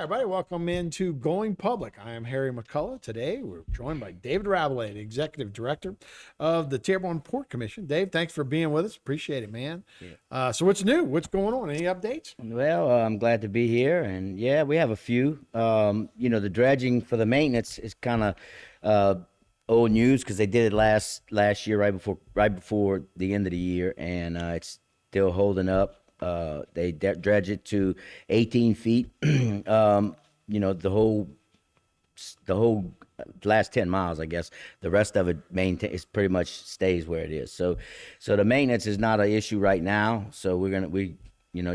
everybody. Welcome into Going Public. I am Harry McCullough. Today, we're joined by David Ravelay, the Executive Director of the Tier-1 Port Commission. Dave, thanks for being with us. Appreciate it, man. Yeah. So what's new? What's going on? Any updates? Well, I'm glad to be here. And yeah, we have a few. The dredging for the maintenance is kind of old news because they did it last year, right before the end of the year, and it's still holding up. They dredge it to 18 feet. The whole last 10 miles, I guess. The rest of it is pretty much stays where it is. So the maintenance is not an issue right now. So we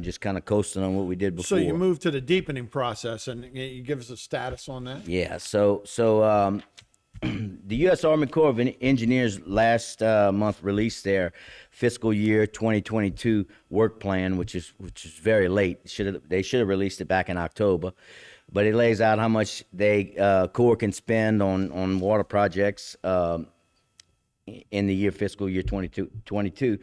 just kind of coasting on what we did before. So you moved to the deepening process, and you give us a status on that? Yeah. So the U.S. Army Corps of Engineers last month released their fiscal year 2022 work plan, which is very late. They should have released it back in October, but it lays out how much Corps can spend on water projects in the fiscal year 22.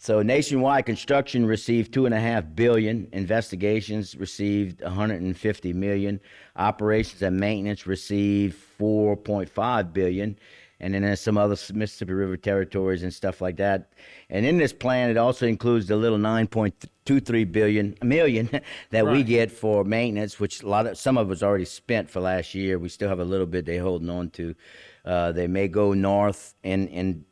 So nationwide construction received $2.5 billion, investigations received $150 million, operations and maintenance received $4.5 billion, and then there's some other Mississippi River territories and stuff like that. And in this plan, it also includes the little $9.23 million that we get for maintenance, which some of it's already spent for last year. We still have a little bit they're holding on to. They may go north and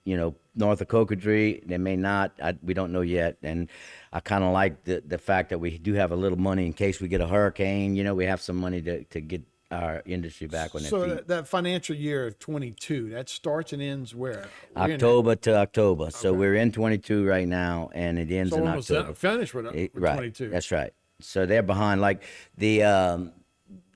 north of Cocodrie. They may not. We don't know yet. And I kind of like the fact that we do have a little money in case we get a hurricane. We have some money to get our industry back on their feet. So that financial year of 22, that starts and ends where? October to October. Okay. So we're in 22 right now, and it ends in October. So finished with 22. Right. That's right. So they're behind. Like the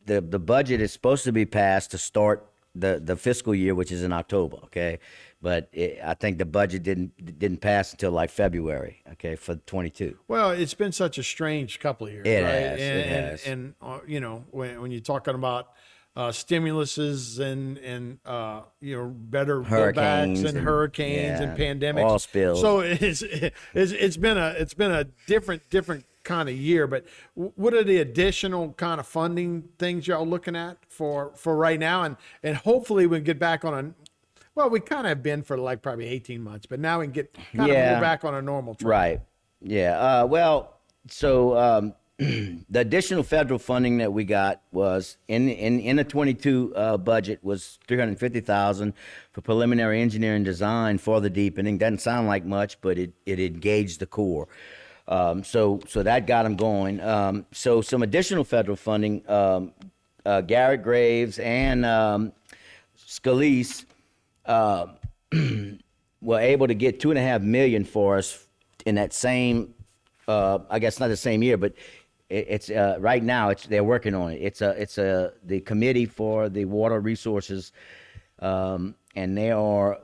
budget is supposed to be passed to start the fiscal year, which is in October, okay? But I think the budget didn't pass until like February, okay, for 22. Well, it's been such a strange couple of years, it right? Has. And when you're talking about stimuluses and better buildbacks and hurricanes and pandemics, all spills. So it's been a different kind of year. But what are the additional kind of funding things y'all looking at for right now, and hopefully we get back on we kind of have been for like probably 18 months, but now we can get kind of move back on a normal track. Right. Yeah. The additional federal funding that we got was in the 22 budget was $350,000 for preliminary engineering design for the deepening. Doesn't sound like much, but it engaged the Corps. So that got them going. So some additional federal funding, Garrett Graves and Scalise were able to get $2.5 million for us in that same, I guess not the same year, but it's right now they're working on it. It's the committee for the water resources, and they are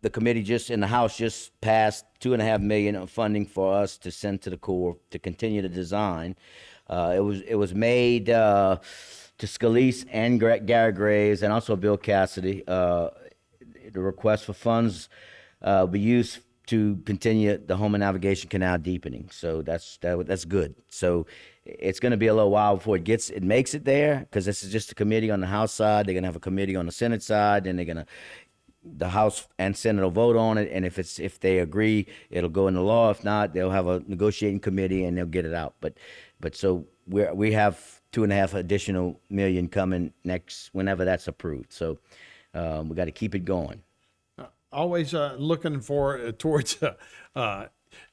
the committee just in the House just passed $2.5 million of funding for us to send to the Corps to continue the design. It was made to Scalise and Garrett Graves and also Bill Cassidy. The request for funds be used to continue the Homer Navigation Canal deepening. So that's good. So it's going to be a little while before it makes it there, because this is just a committee on the House side. They're going to have a committee on the Senate side, and the House and Senate will vote on it, and if they agree, it'll go into law. If not, they'll have a negotiating committee and they'll get it out. But so we have $2.5 additional million coming next whenever that's approved. So we got to keep it going. Always looking towards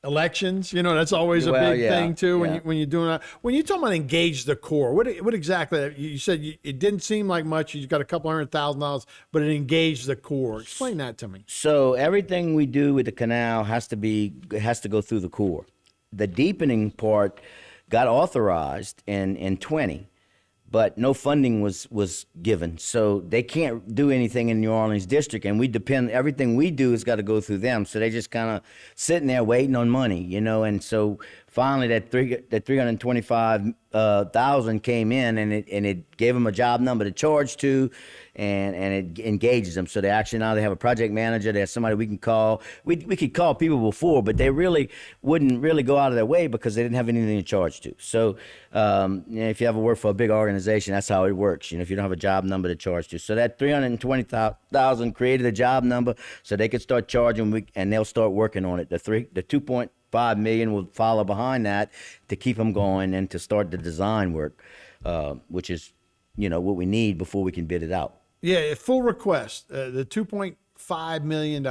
elections. That's always a big thing too. When you're doing that, when you talk about engage the Corps, what exactly? You said it didn't seem like much. You got a couple $100,000, but it engaged the Corps. Explain that to me. So everything we do with the canal has to go through the Corps. The deepening part got authorized in 20, but no funding was given. So they can't do anything in New Orleans district, and everything we do has got to go through them. So they just kind of sitting there waiting on money, and so finally that 325,000 came in, and it gave them a job number to charge to, and it engages them. So they actually now they have a project manager. There's somebody we can call. We could call people before, but they really wouldn't really go out of their way because they didn't have anything to charge to. So if you ever work for a big organization, that's how it works. If you don't have a job number to charge to. So that 320,000 created a job number so they could start charging, and they'll start working on it. The 2.5 million will follow behind that to keep them going and to start the design work, which is what we need before we can bid it out. Yeah, full request, the $2.5 million.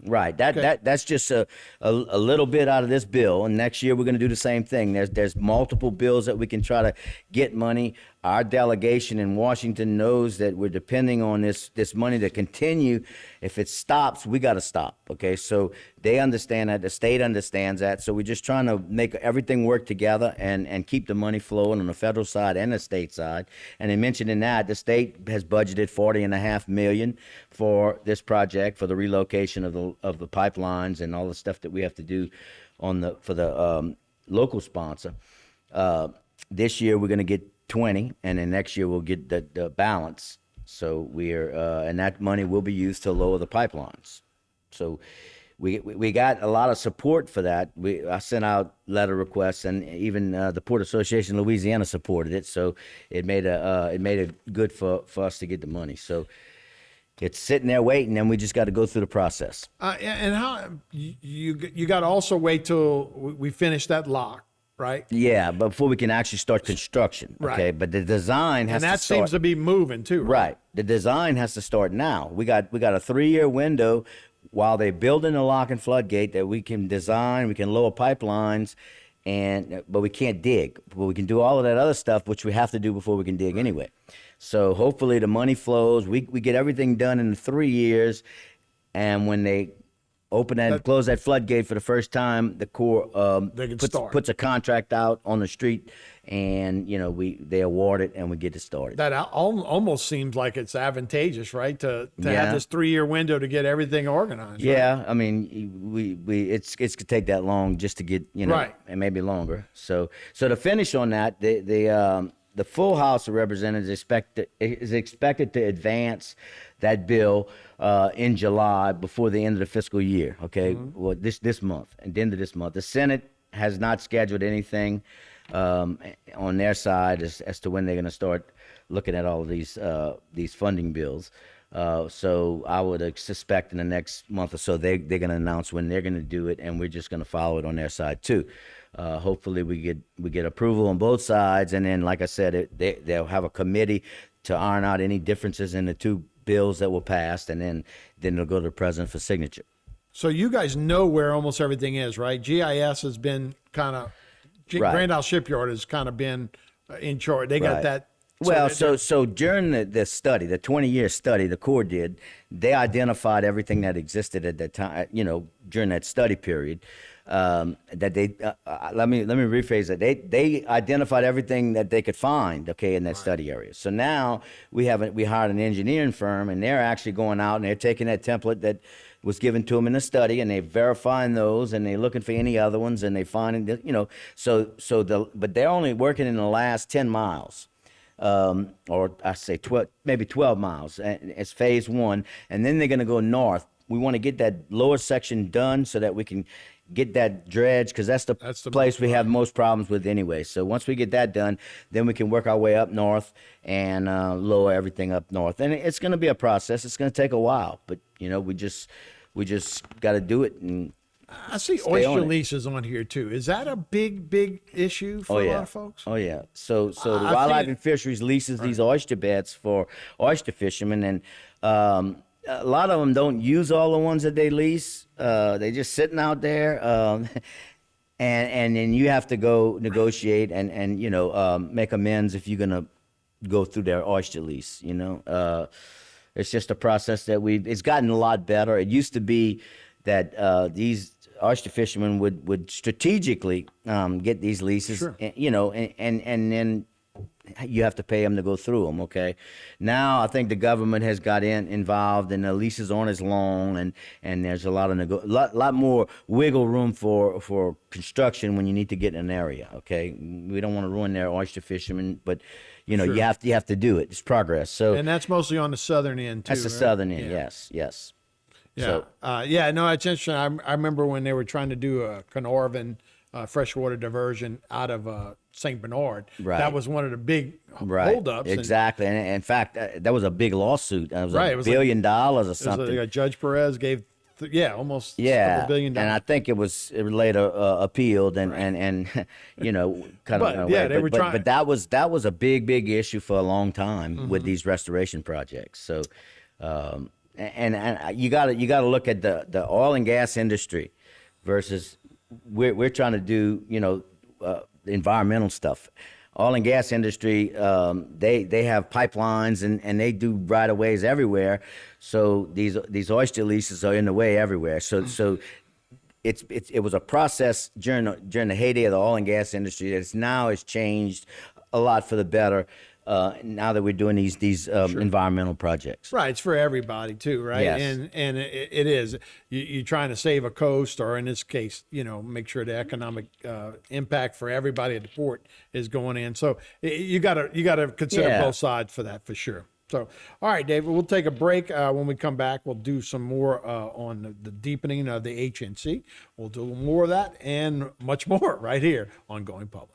Right. That's just a little bit out of this bill, and next year we're going to do the same thing. There's multiple bills that we can try to get money. Our delegation in Washington knows that we're depending on this money to continue. If it stops, we got to stop. Okay, so they understand that. The state understands that. So we're just trying to make everything work together and keep the money flowing on the federal side and the state side. And in mentioning that, the state has budgeted $40.5 million for this project, for the relocation of the pipelines and all the stuff that we have to do for the local sponsor. This year we're going to get 20, and then next year we'll get the balance. So and that money will be used to lower the pipelines. So we got a lot of support for that. I sent out letter requests, and even the Port Association of Louisiana supported it. So it made it good for us to get the money. So it's sitting there waiting, and we just got to go through the process. And how you got to also wait till we finish that lock, right? Yeah, but before we can actually start construction. Okay, right. But the design has to start. And that seems to be moving too, right? The design has to start now. We got a 3-year window while they're building the lock and floodgate that we can design, we can lower pipelines, but we can't dig. But we can do all of that other stuff, which we have to do before we can dig anyway. So hopefully the money flows. We get everything done in 3 years, and when they open and close that floodgate for the first time, the Corps puts a contract out on the street, and they award it, and we get it started. That almost seems like it's advantageous, right? To have this 3-year window to get everything organized. Yeah, right? I mean, it's gonna take that long just to get right, and maybe longer. So to finish on that, the full House of Representatives is expected to advance that bill in July before the end of the fiscal year. Okay, well this month, and the end of this month. The Senate has not scheduled anything on their side as to when they're going to start looking at all of these funding bills. So I would suspect in the next month or so they're going to announce when they're going to do it, and we're just going to follow it on their side too. Hopefully we get approval on both sides, and then, like I said, they'll have a committee to iron out any differences in the two bills that were passed, and then it'll go to the president for signature. So you guys know where almost everything is, right? GIS has been kind of Grand Isle Shipyard has kind of been in charge. They got that. Well, so during the study, the 20-year study the Corps did, they identified everything that existed at that time, during that study period. That they let me rephrase that. They identified everything that they could find, in that study area. So now we hired an engineering firm, and they're actually going out and they're taking that template that was given to them in the study, and they're verifying those, and they're looking for any other ones, and they find but they're only working in the last 10 miles. Or I say 12, maybe 12 miles. It's phase 1, and then they're going to go north. We want to get that lower section done so that we can get that dredge, because that's the place we have most problems with anyway. So once we get that done, then we can work our way up north and lower everything up north. And it's going to be a process. It's going to take a while, but we just got to do it. And I see oyster leases on here too. Is that a big issue for a lot of folks? Oh yeah. So the Wildlife and Fisheries leases these oyster beds for oyster fishermen, and a lot of them don't use all the ones that they lease. They're just sitting out there, and then you have to go negotiate and make amends if you're gonna go through their oyster lease. It's just a process that it's gotten a lot better. It used to be that these oyster fishermen would strategically get these leases, sure, and then you have to pay them to go through them. Okay, now I think the government has got involved, and the leases aren't as long, and there's a lot of lot more wiggle room for construction when you need to get in an area. Okay, we don't want to ruin their oyster fishermen, but you know, Sure. you have to do it. It's progress. So And that's mostly on the southern end too. that's the right? southern end. Yeah. Yes. Yeah. So Yeah, no, it's interesting. I remember when they were trying to do a Carnarvon freshwater diversion out of St. Bernard. Right. That was one of the big right, holdups. and exactly. And in fact, that was a big lawsuit. It was Right, it $1 was billion or it was something. like Judge Perez gave, almost Yeah, $2 billion. and I think it was later appealed and you know kind But, of yeah, they were trying- but that was a big issue for a long time Mm-hmm. with these restoration projects. So and you got to look at the oil and gas industry versus we're trying to do environmental stuff. Oil and gas industry, they have pipelines and they do right of ways everywhere. So these oyster leases are in the way everywhere. So it was a process during the heyday of the oil and gas industry that now has changed a lot for the better. Now that we're doing these environmental projects. Right, it's for everybody too, right? Yes. And it is. You're trying to save a coast, or in this case, make sure the economic impact for everybody at the port is going in. So you gotta consider Yeah. both sides for that, for sure. So, all right, David, we'll take a break. When we come back, we'll do some more on the deepening of the HNC. We'll do more of that and much more right here on Going Public.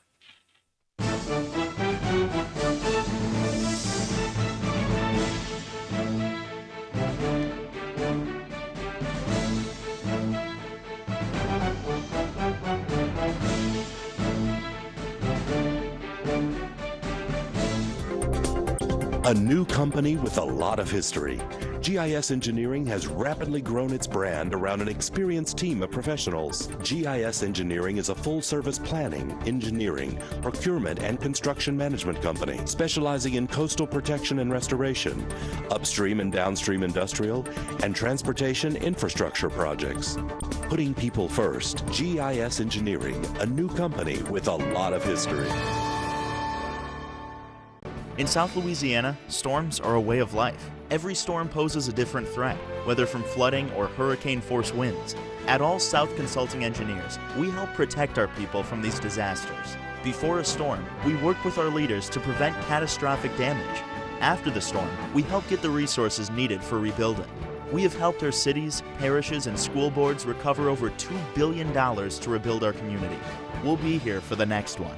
A new company with a lot of history. GIS Engineering has rapidly grown its brand around an experienced team of professionals. GIS Engineering is a full-service planning, engineering, procurement, and construction management company specializing in coastal protection and restoration, upstream and downstream industrial, and transportation infrastructure projects. Putting people first, GIS Engineering, a new company with a lot of history. In South Louisiana, storms are a way of life. Every storm poses a different threat, whether from flooding or hurricane-force winds. At All South Consulting Engineers, we help protect our people from these disasters. Before a storm, we work with our leaders to prevent catastrophic damage. After the storm, we help get the resources needed for rebuilding. We have helped our cities, parishes, and school boards recover over $2 billion to rebuild our community. We'll be here for the next one.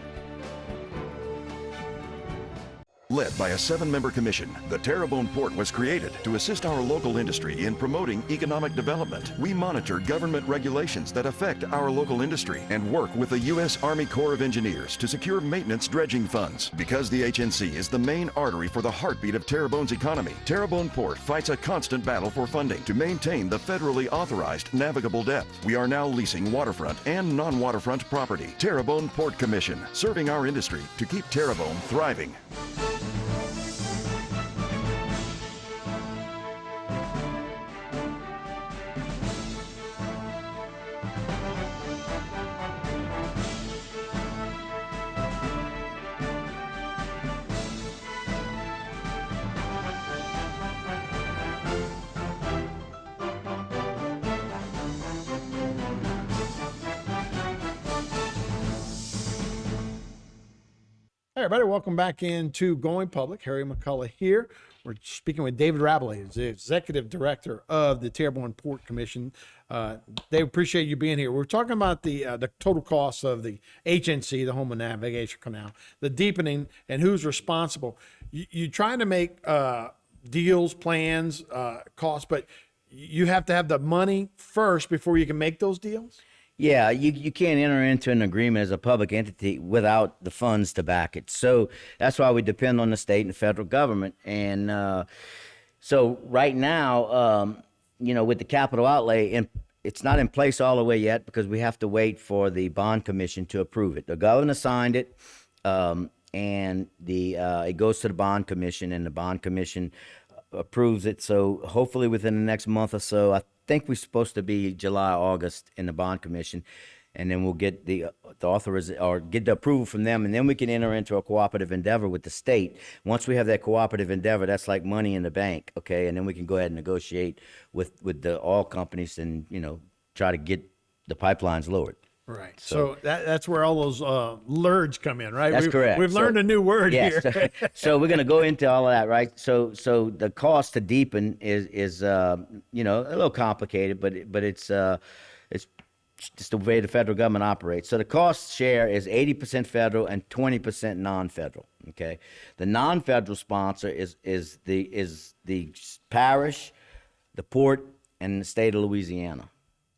Led by a 7-member commission, the Terrebonne Port was created to assist our local industry in promoting economic development. We monitor government regulations that affect our local industry and work with the U.S. Army Corps of Engineers to secure maintenance dredging funds. Because the HNC is the main artery for the heartbeat of Terrebonne's economy, Terrebonne Port fights a constant battle for funding to maintain the federally authorized navigable depth. We are now leasing waterfront and non-waterfront property. Terrebonne Port Commission, serving our industry to keep Terrebonne thriving. Hey, everybody, welcome back into Going Public. Harry McCullough here. We're speaking with David Rabelais, the Executive Director of the Terrebonne Port Commission. They appreciate you being here. We're talking about the total cost of the HNC, the Homeland Navigation Canal, the deepening, and who's responsible. You're trying to make deals, plans, costs, but you have to have the money first before you can make those deals? Yeah, you can't enter into an agreement as a public entity without the funds to back it. So that's why we depend on the state and federal government. And so right now, with the capital outlay, it's not in place all the way yet because we have to wait for the bond commission to approve it. The governor signed it, and it goes to the bond commission, and the bond commission approves it. So hopefully within the next month or so, I think we're supposed to be July, August in the bond commission. and then we'll get the or get the approval from them, and then we can enter into a cooperative endeavor with the state. Once we have that cooperative endeavor, that's like money in the bank, okay? And then we can go ahead and negotiate with the oil companies and, try to get the pipelines lowered. Right. So that's where all those lurds come in, right? That's correct. We've learned a new word yes. here. So we're going to go into all of that, right? So the cost to deepen is a little complicated, but it's just the way the federal government operates. So the cost share is 80% federal and 20% non-federal. Okay. The non-federal sponsor is the parish, the port, and the state of Louisiana,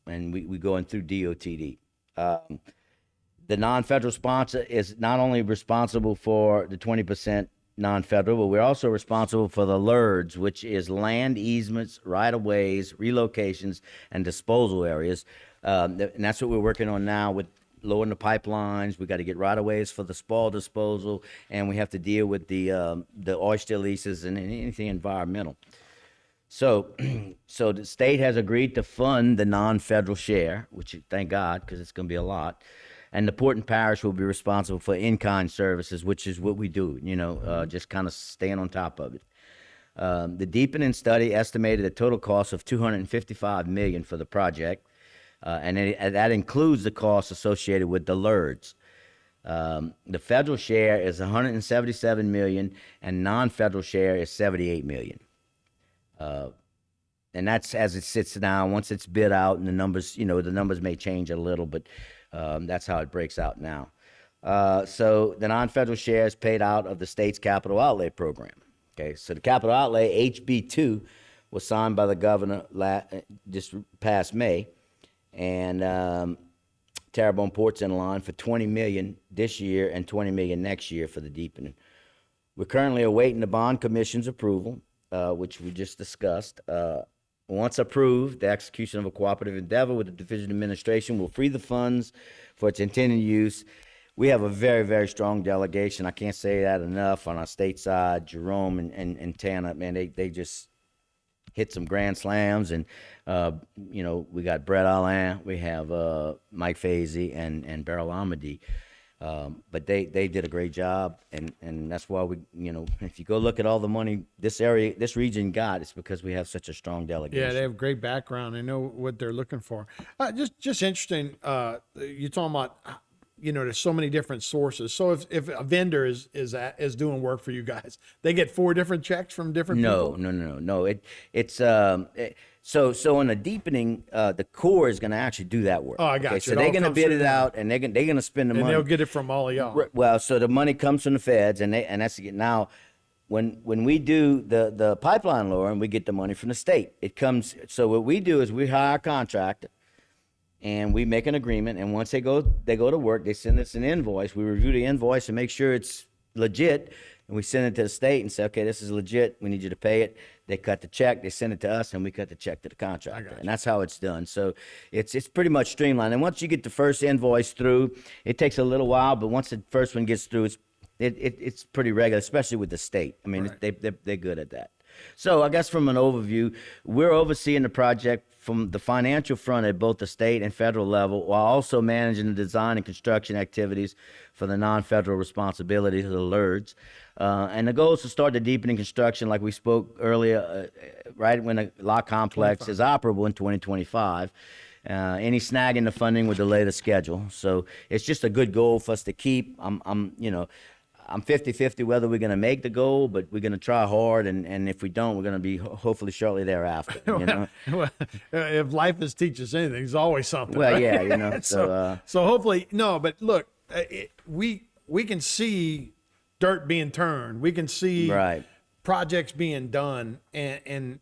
and we going through DOTD. The non-federal sponsor is not only responsible for the 20% non-federal, but we're also responsible for the LERDs, which is land easements, right-of-ways, relocations, and disposal areas. And that's what we're working on now with lowering the pipelines. We got to get right-of-ways for the spoil disposal, and we have to deal with the oyster leases and anything environmental. So the state has agreed to fund the non-federal share, which thank God, because it's going to be a lot. And the port and parish will be responsible for in-kind services, which is what we do, just kind of staying on top of it. The deepening study estimated a total cost of $255 million for the project, and that includes the costs associated with the LERDs. The federal share is $177 million, and non-federal share is $78 million. And that's as it sits now. Once it's bid out, and the numbers may change a little, but that's how it breaks out now. So the non-federal share is paid out of the state's capital outlay program. Okay, so the capital outlay, HB2, was signed by the governor just past May, and Terrebonne Port's in line for $20 million this year and $20 million next year for the deepening. We're currently awaiting the bond commission's approval, which we just discussed. Once approved, the execution of a cooperative endeavor with the division administration will free the funds for its intended use. We have a very, very strong delegation. I can't say that enough on our state side. Jerome and Tana, man, they just hit some grand slams. And, we got Brett Alain, we have Mike Fazy and Beryl Amadi. But they did a great job, and that's why if you go look at all the money this region got, it's because we have such a strong delegation. Yeah, they have great background. They know what they're looking for. Just interesting. You're talking about, there's so many different sources. So if a vendor is doing work for you guys, they get 4 different checks from different people? No. So in the deepening, the Corps is going to actually do that work. Oh, I got you. So they're going to bid it out, and they're going to spend the money. And they'll get it from all of y'all. Well, so the money comes from the feds, and that's now. When we do the pipeline lowering, we get the money from the state. It comes. So what we do is we hire a contractor, and we make an agreement. And once they go to work, they send us an invoice. We review the invoice and make sure it's legit. And we send it to the state and say, okay, this is legit. We need you to pay it. They cut the check. They send it to us, and we cut the check to the contractor. And that's how it's done. So it's pretty much streamlined. And once you get the first invoice through, it takes a little while, but once the first one gets through, it's pretty regular, especially with the state. I mean, right. They're good at that. So I guess from an overview, we're overseeing the project from the financial front at both the state and federal level, while also managing the design and construction activities for the non-federal responsibilities of the LERDs. And the goal is to start the deepening construction, like we spoke earlier, right when the lock complex is operable in 2025. Any snag in the funding would delay the schedule. So it's just a good goal for us to keep. I'm 50-50 whether we're going to make the goal, but we're going to try hard, and if we don't, we're going to be hopefully shortly thereafter. Well, if life has teach us anything, there's always something. Well, right? yeah, so hopefully, no, but look, we can see dirt being turned. We can see projects being done, and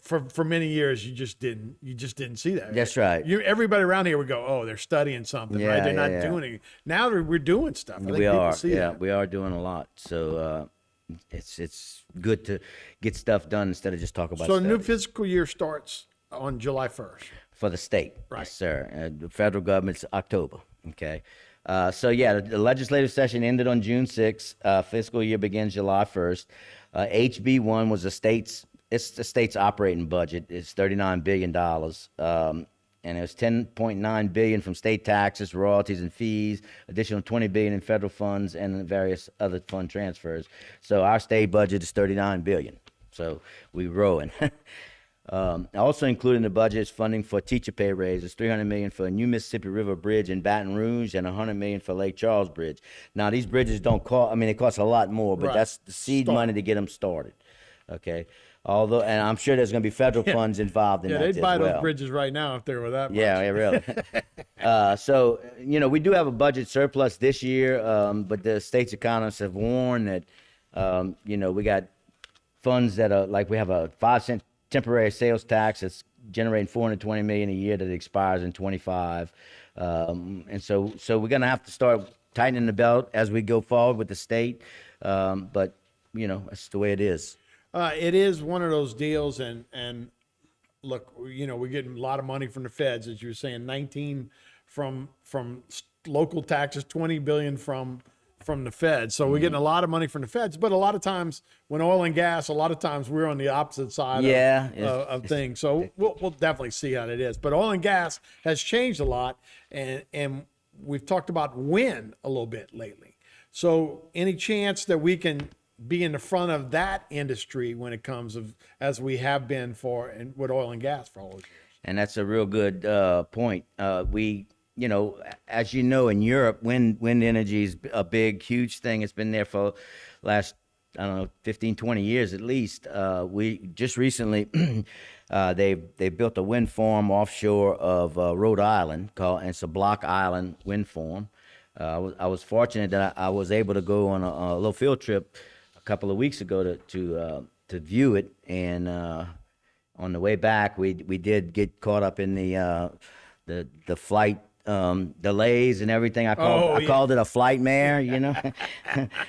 for many years you just didn't see that. That's right. Everybody around here would go, oh, they're studying something, right? They're not doing anything. Now we're doing stuff. We are doing a lot. So it's good to get stuff done instead of just talk about. So the new fiscal year starts on July 1st for the state. Right. Yes, sir. The federal government's October. Okay. So the legislative session ended on June 6th. Fiscal year begins July 1st. HB1 was the state's operating budget. It's $39 billion. and it was 10.9 billion from state taxes, royalties, and fees, additional 20 billion in federal funds, and various other fund transfers. So our state budget is 39 billion. So we're growing. Also included in the budget is funding for teacher pay raises, 300 million for a new Mississippi River Bridge in Baton Rouge, and 100 million for Lake Charles Bridge. Now these bridges don't cost, I mean, they cost a lot more, but Right. that's the seed money to get them started. Okay. Although, and I'm sure there's going to be federal funds involved in Yeah, that they'd as buy well. those bridges right now if they were that much. Yeah, yeah, really. So, we do have a budget surplus this year, but the state's economists have warned that, we got funds that are like we have a 5-cent temporary sales tax that's generating 420 million a year that expires in 25. And so we're going to have to start tightening the belt as we go forward with the state. But, that's the way it is. It is one of those deals, and look, we're getting a lot of money from the feds, as you were saying, 19 from local taxes, 20 billion from the feds. So we're getting a lot of money from the feds, but a lot of times when oil and gas, a lot of times we're on the opposite side of things. So we'll definitely see how it is. But oil and gas has changed a lot, and we've talked about wind a little bit lately. So any chance that we can be in the front of that industry when it comes as we have been with oil and gas for all those years? And that's a real good point. We, as you know, in Europe, wind energy is a big, huge thing. It's been there for last, 15, 20 years at least. We just recently, they built a wind farm offshore of Rhode Island and it's a Block Island wind farm. I was fortunate that I was able to go on a little field trip a couple of weeks ago to view it, and on the way back we did get caught up in the flight delays and everything. I called it a flight mare.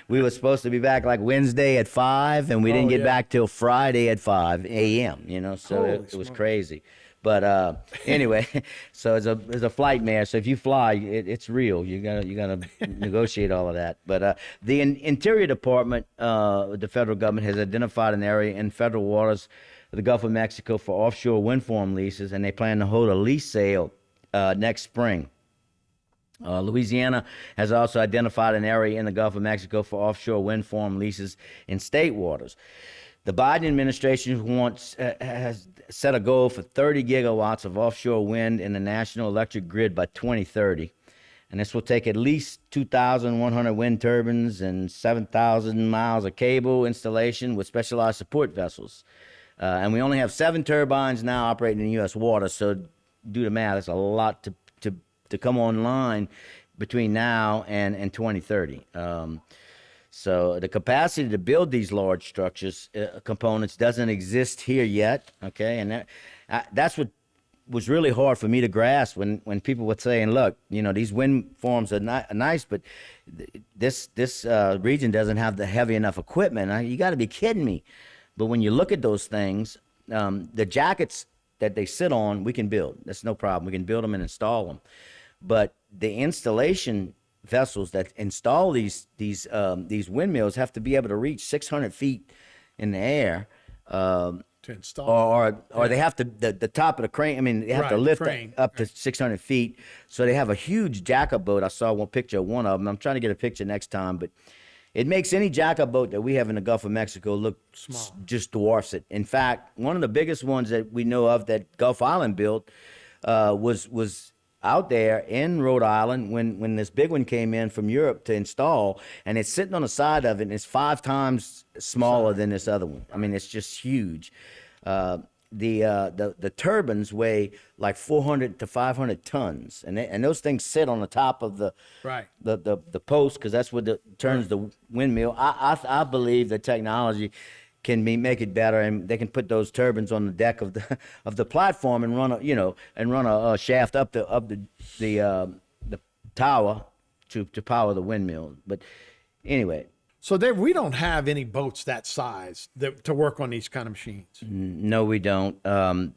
We were supposed to be back like Wednesday at 5, and we didn't get back till Friday at 5 a.m. So it was crazy. But anyway, so it's a flight mare. So if you fly, it's real. You gotta negotiate all of that. But the Interior Department, the federal government, has identified an area in federal waters of the Gulf of Mexico for offshore wind farm leases, and they plan to hold a lease sale next spring. Louisiana has also identified an area in the Gulf of Mexico for offshore wind farm leases in state waters. The Biden administration has set a goal for 30 gigawatts of offshore wind in the national electric grid by 2030. And this will take at least 2,100 wind turbines and 7,000 miles of cable installation with specialized support vessels. And we only have 7 turbines now operating in U.S. water, so do the math. It's a lot to come online between now and 2030. So the capacity to build these large structures, components, doesn't exist here yet, okay? And that's what was really hard for me to grasp when people were saying, look, these wind farms are nice, but this region doesn't have the heavy enough equipment. You got to be kidding me. But when you look at those things, the jackets that they sit on, we can build. That's no problem. We can build them and install them. But the installation vessels that install these windmills have to be able to reach 600 feet in the air To install. or they have to the top of the crane. I mean, they have to lift crane. up to 600 feet. So they have a huge jackup boat. I saw one picture of one of them. I'm trying to get a picture next time, but it makes any jackup boat that we have in the Gulf of Mexico look small. Just dwarfs it. In fact, one of the biggest ones that we know of that Gulf Island built was out there in Rhode Island when this big one came in from Europe to install, and it's sitting on the side of it, and it's 5 times smaller than this other one. I mean, it's just huge. The turbines weigh like 400 to 500 tons, and those things sit on the top of the post, because that's what turns the windmill. I believe the technology can make it better, and they can put those turbines on the deck of the platform and run a shaft up the tower to power the windmill. But anyway. So Dave, we don't have any boats that size to work on these kind of machines. No, we don't.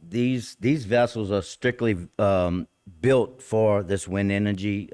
These vessels are strictly built for this wind energy,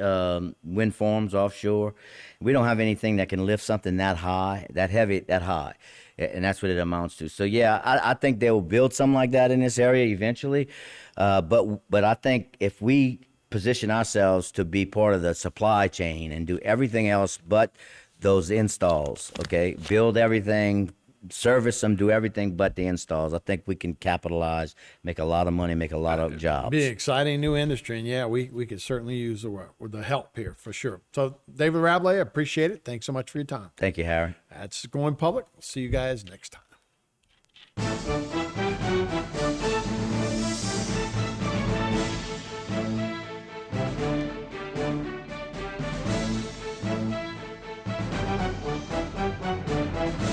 wind farms offshore. We don't have anything that can lift something that high, that heavy, that high. And that's what it amounts to. So yeah, I think they will build something like that in this area eventually. But I think if we position ourselves to be part of the supply chain and do everything else but those installs, okay, build everything, service them, do everything but the installs, I think we can capitalize, make a lot of money, make a lot of jobs. Be an exciting new industry, and yeah, we could certainly use the help here for sure. So, David Rablais, I appreciate it. Thanks so much for your time. Thank you, Harry. That's Going Public. We'll see you guys next time.